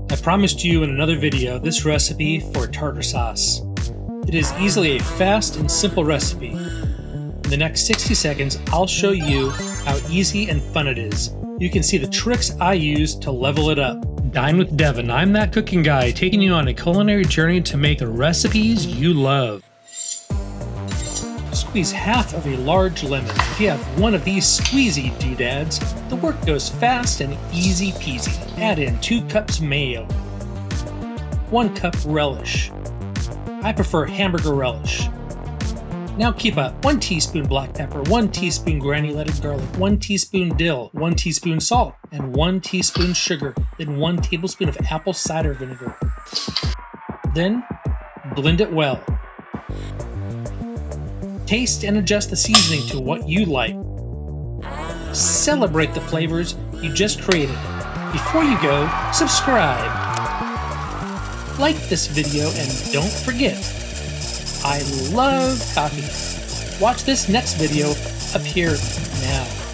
I promised you in another video this recipe for tartar sauce. It is easily a fast and simple recipe. In the next 60 seconds, I'll show you how easy and fun it is. You can see the tricks I use to level it up. Dine with Devin. I'm that cooking guy taking you on a culinary journey to make the recipes you love. Squeeze half of a large lemon. If you have one of these squeezy doodads, the work goes fast and easy peasy. Add in 2 cups mayo, 1 cup relish. I prefer hamburger relish. Now keep up 1 teaspoon black pepper, 1 teaspoon granulated garlic, 1 teaspoon dill, 1 teaspoon salt, and 1 teaspoon sugar, then 1 tablespoon of apple cider vinegar. Then blend it well. Taste and adjust the seasoning to what you like. Celebrate the flavors you just created. Before you go, subscribe. Like this video and don't forget, I love coffee. Watch this next video up here now.